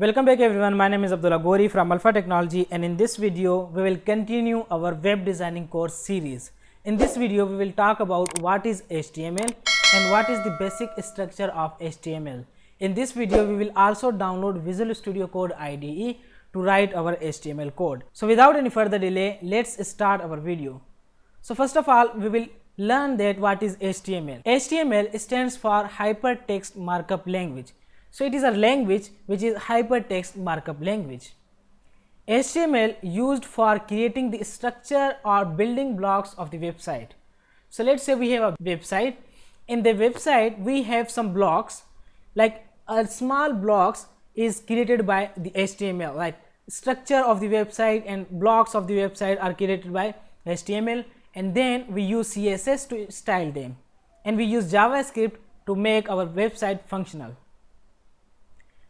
Welcome back everyone, my name is Abdullah Gori from Alpha Technology, and in this video we will continue our web designing course series. In this video we will talk about what is HTML and what is the basic structure of HTML. In this video we will also download Visual Studio Code IDE to write our HTML code. So without any further delay, let's start our video. So first of all, we will learn that what is HTML. HTML stands for Hypertext Markup Language. So it is a language which is hypertext markup language. HTML used for creating the structure or building blocks of the website. So let's say we have a website. In the website we have some blocks, like a small blocks is created by the HTML, like structure of the website and blocks of the website are created by HTML, and then we use CSS to style them, and we use JavaScript to make our website functional.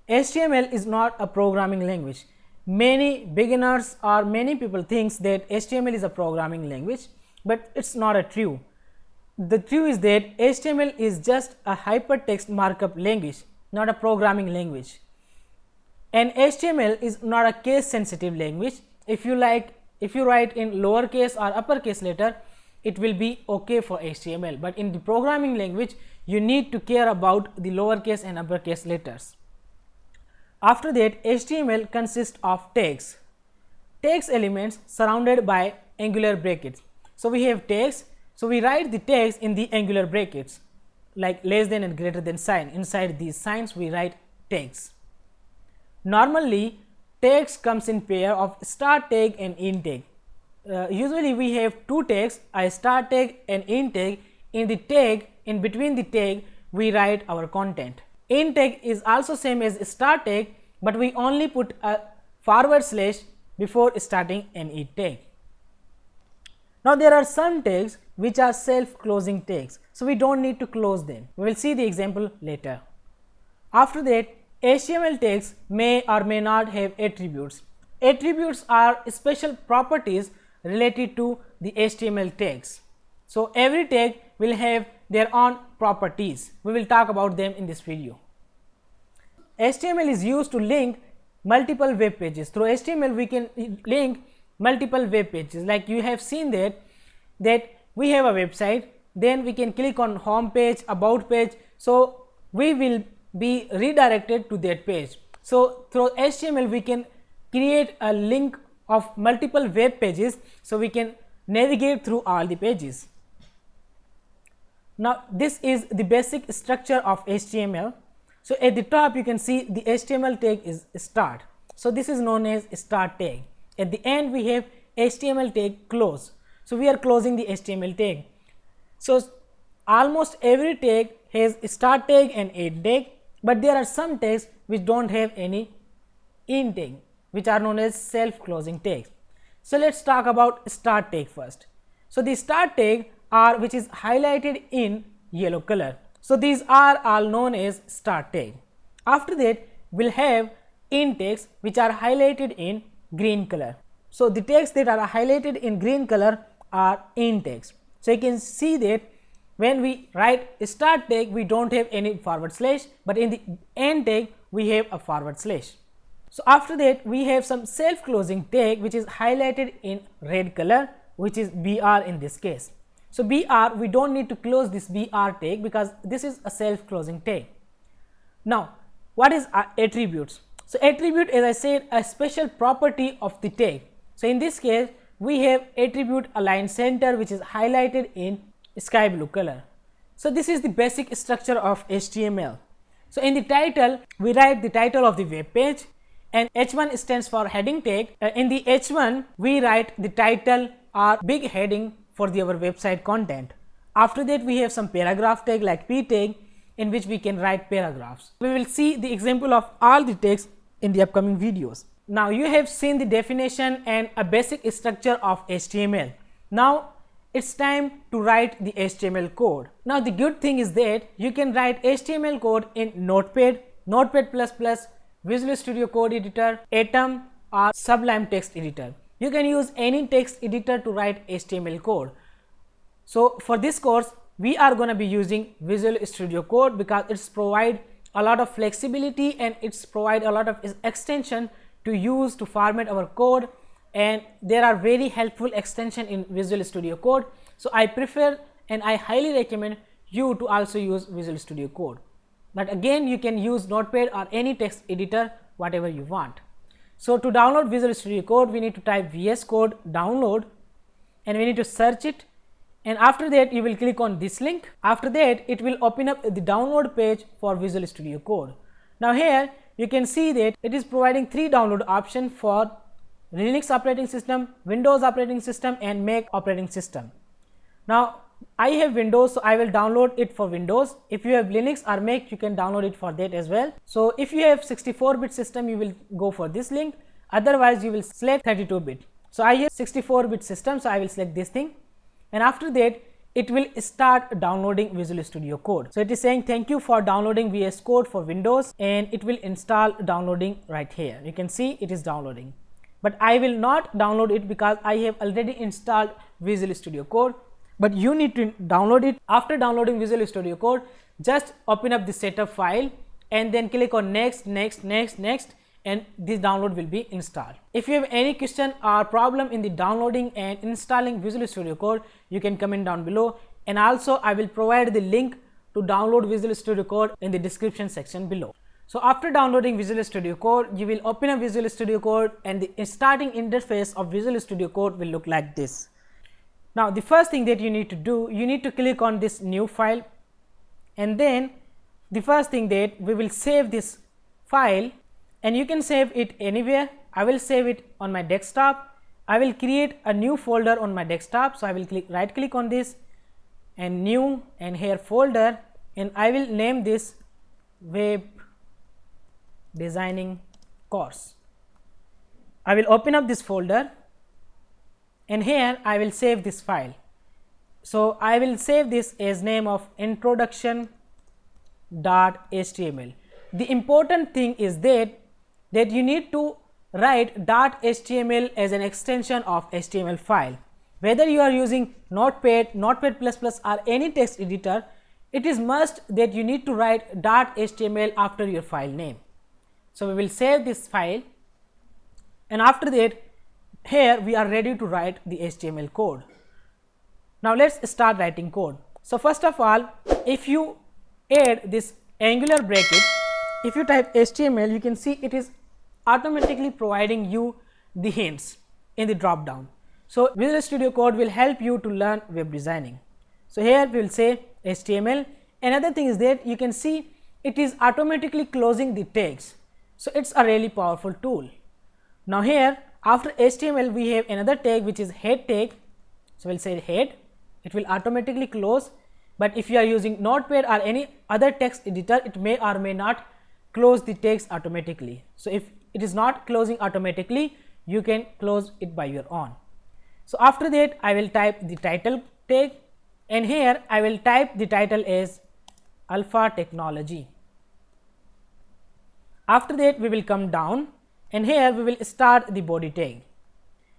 HTML is not a programming language. Many beginners or many people thinks that HTML is a programming language, but it's not a true. The truth is that HTML is just a hypertext markup language, not a programming language. And HTML is not a case sensitive language. If you write in lowercase or uppercase letter, it will be okay for HTML, but in the programming language you need to care about the lowercase and uppercase letters. After that, HTML consists of tags. Tags elements surrounded by angular brackets. So we have tags. So we write the tags in the angular brackets, like less than and greater than sign. Inside these signs we write tags. Normally tags comes in pair of start tag and end tag. Usually we have two tags, a start tag and end tag. In the tag, in between the tag, we write our content. End tag is also same as start tag, but we only put a / before starting an end tag. Now there are some tags which are self-closing tags, so we don't need to close them. We will see the example later. After that, HTML tags may or may not have attributes. Attributes are special properties related to the HTML tags. So every tag will have their own properties. We will talk about them in this video. HTML is used to link multiple web pages. Through HTML we can link multiple web pages. Like you have seen that we have a website, then we can click on home page, about page, so we will be redirected to that page. So through HTML we can create a link of multiple web pages, so we can navigate through all the pages. Now this is the basic structure of HTML. So at the top you can see the HTML tag is start. So this is known as start tag. At the end we have HTML tag close. So we are closing the HTML tag. So almost every tag has start tag and end tag, but there are some tags which don't have any end tag, which are known as self-closing tags. So let's talk about start tag first. So the start tag are which is highlighted in yellow color. So these are all known as start tag. After that we'll have end tags which are highlighted in green color. So the tags that are highlighted in green color are end tags. So you can see that when we write start tag we don't have any /, but in the end tag we have a /. So after that we have some self-closing tag which is highlighted in red color, which is BR in this case. So BR, we don't need to close this BR tag because this is a self-closing tag. Now what is attributes? So attribute, as I said, a special property of the tag. So in this case we have attribute align center, which is highlighted in sky blue color. So this is the basic structure of HTML. So in the title we write the title of the web page, and H1 stands for heading tag. In the H1 we write the title or big heading for our website content. After that we have some paragraph tag like P tag, in which we can write paragraphs. We will see the example of all the tags in the upcoming videos. Now you have seen the definition and a basic structure of HTML. Now it's time to write the HTML code. Now the good thing is that you can write HTML code in Notepad, Notepad++, Visual Studio Code Editor, Atom or Sublime Text Editor. You can use any text editor to write HTML code. So for this course we are going to be using Visual Studio Code because it's provide a lot of flexibility and it's provide a lot of extension to use to format our code, and there are very helpful extension in Visual Studio Code. So I prefer and I highly recommend you to also use Visual Studio Code, but again you can use Notepad or any text editor whatever you want. So to download Visual Studio Code, we need to type VS Code download and we need to search it, and after that you will click on this link. After that it will open up the download page for Visual Studio Code. Now here you can see that it is providing 3 download options for Linux operating system, Windows operating system and Mac operating system. Now I have Windows, so I will download it for Windows. If you have Linux or Mac, you can download it for that as well. So if you have 64-bit system, you will go for this link, otherwise you will select 32-bit. So I have 64-bit system, so I will select this thing, and after that it will start downloading Visual Studio Code. So it is saying thank you for downloading VS Code for Windows, and it will install downloading right here. You can see it is downloading, but I will not download it because I have already installed Visual Studio Code, but you need to download it. After downloading Visual Studio Code, just open up the setup file and then click on next, next, next, next, and this download will be installed. If you have any question or problem in the downloading and installing Visual Studio Code, you can comment down below, and also I will provide the link to download Visual Studio Code in the description section below. So after downloading Visual Studio Code, you will open up Visual Studio Code and the starting interface of Visual Studio Code will look like this. Now the first thing that you need to do, you need to click on this new file, and then the first thing that we will save this file, and you can save it anywhere. I will save it on my desktop. I will create a new folder on my desktop, so I will right click on this and new, and here folder, and I will name this web designing course. I will open up this folder and here I will save this file. So I will save this as name of introduction.html. The important thing is that you need to write .html as an extension of HTML file. Whether you are using Notepad, Notepad++ or any text editor, it is must that you need to write .html after your file name. So we will save this file, and after that here we are ready to write the HTML code. Now let's start writing code. So first of all, if you add this angular bracket, if you type HTML, you can see it is automatically providing you the hints in the drop down. So Visual Studio Code will help you to learn web designing. So here we will say HTML. Another thing is that you can see it is automatically closing the tags. So it's a really powerful tool. Now here after HTML we have another tag which is head tag. So we'll say head, it will automatically close, but if you are using Notepad or any other text editor, it may or may not close the tags automatically. So if it is not closing automatically, you can close it by your own. So after that I will type the title tag, and here I will type the title as Alpha Technology. After that we will come down, and here we will start the body tag.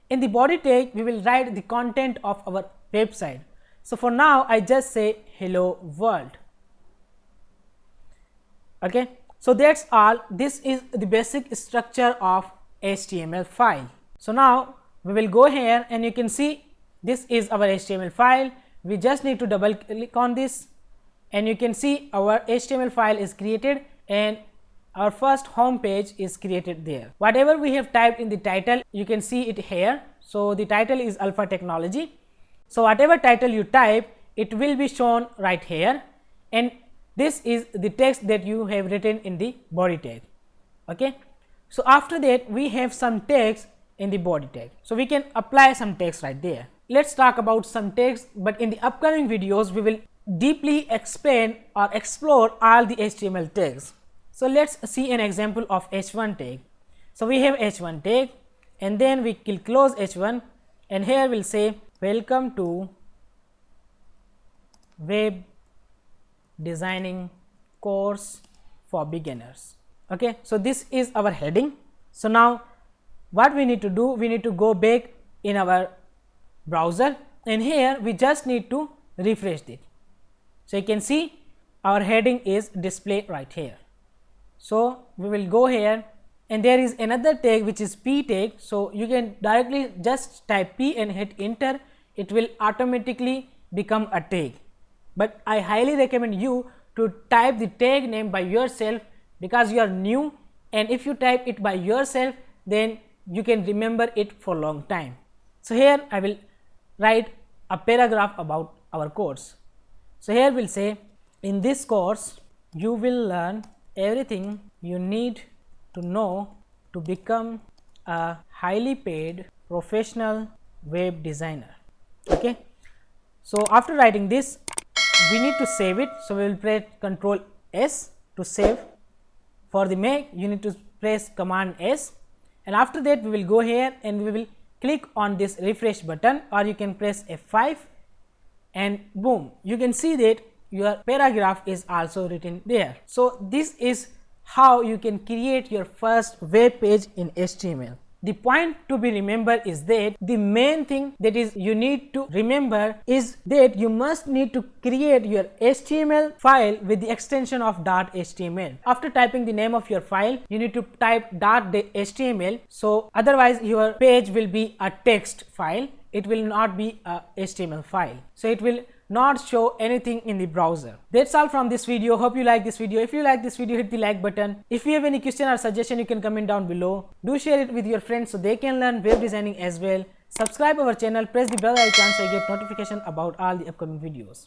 In the body tag we will write the content of our website. So for now I just say hello world. Okay, so that's all. This is the basic structure of HTML file. So now we will go here, and you can see this is our HTML file. We just need to double click on this, and you can see our HTML file is created and our first home page is created there. Whatever we have typed in the title, you can see it here. So the title is Alpha Technology. So whatever title you type, it will be shown right here, and this is the text that you have written in the body tag. Okay, so after that we have some text in the body tag, so we can apply some text right there. Let's talk about some text, but in the upcoming videos we will deeply explain or explore all the HTML tags. So let's see an example of H1 tag. So we have H1 tag, and then we will close H1, and here we'll say welcome to web designing course for beginners. Okay, so this is our heading. So now what we need to do, we need to go back in our browser, and here we just need to refresh it. So you can see our heading is displayed right here. So, we will go here and there is another tag which is p tag. So, you can directly just type p and hit enter, it will automatically become a tag, but I highly recommend you to type the tag name by yourself because you are new, and if you type it by yourself then you can remember it for long time. So, here I will write a paragraph about our course. So, here we will say in this course you will learn everything you need to know to become a highly paid professional web designer. Okay. So, after writing this we need to save it. So, we will press Ctrl S to save. For the Mac you need to press Command S, and after that we will go here and we will click on this refresh button, or you can press F5 and boom, you can see that your paragraph is also written there. So, this is how you can create your first web page in HTML. The point to be remembered is that the main thing that is you need to remember is that you must need to create your HTML file with the extension of .html. After typing the name of your file, you need to type .html. So, otherwise your page will be a text file, it will not be a HTML file. So, it will not show anything in the browser. That's all from this video. Hope you like this video. If you like this video, hit the like button. If you have any question or suggestion, you can comment down below. Do share it with your friends so they can learn web designing as well. Subscribe our channel, press the bell icon so you get notification about all the upcoming videos.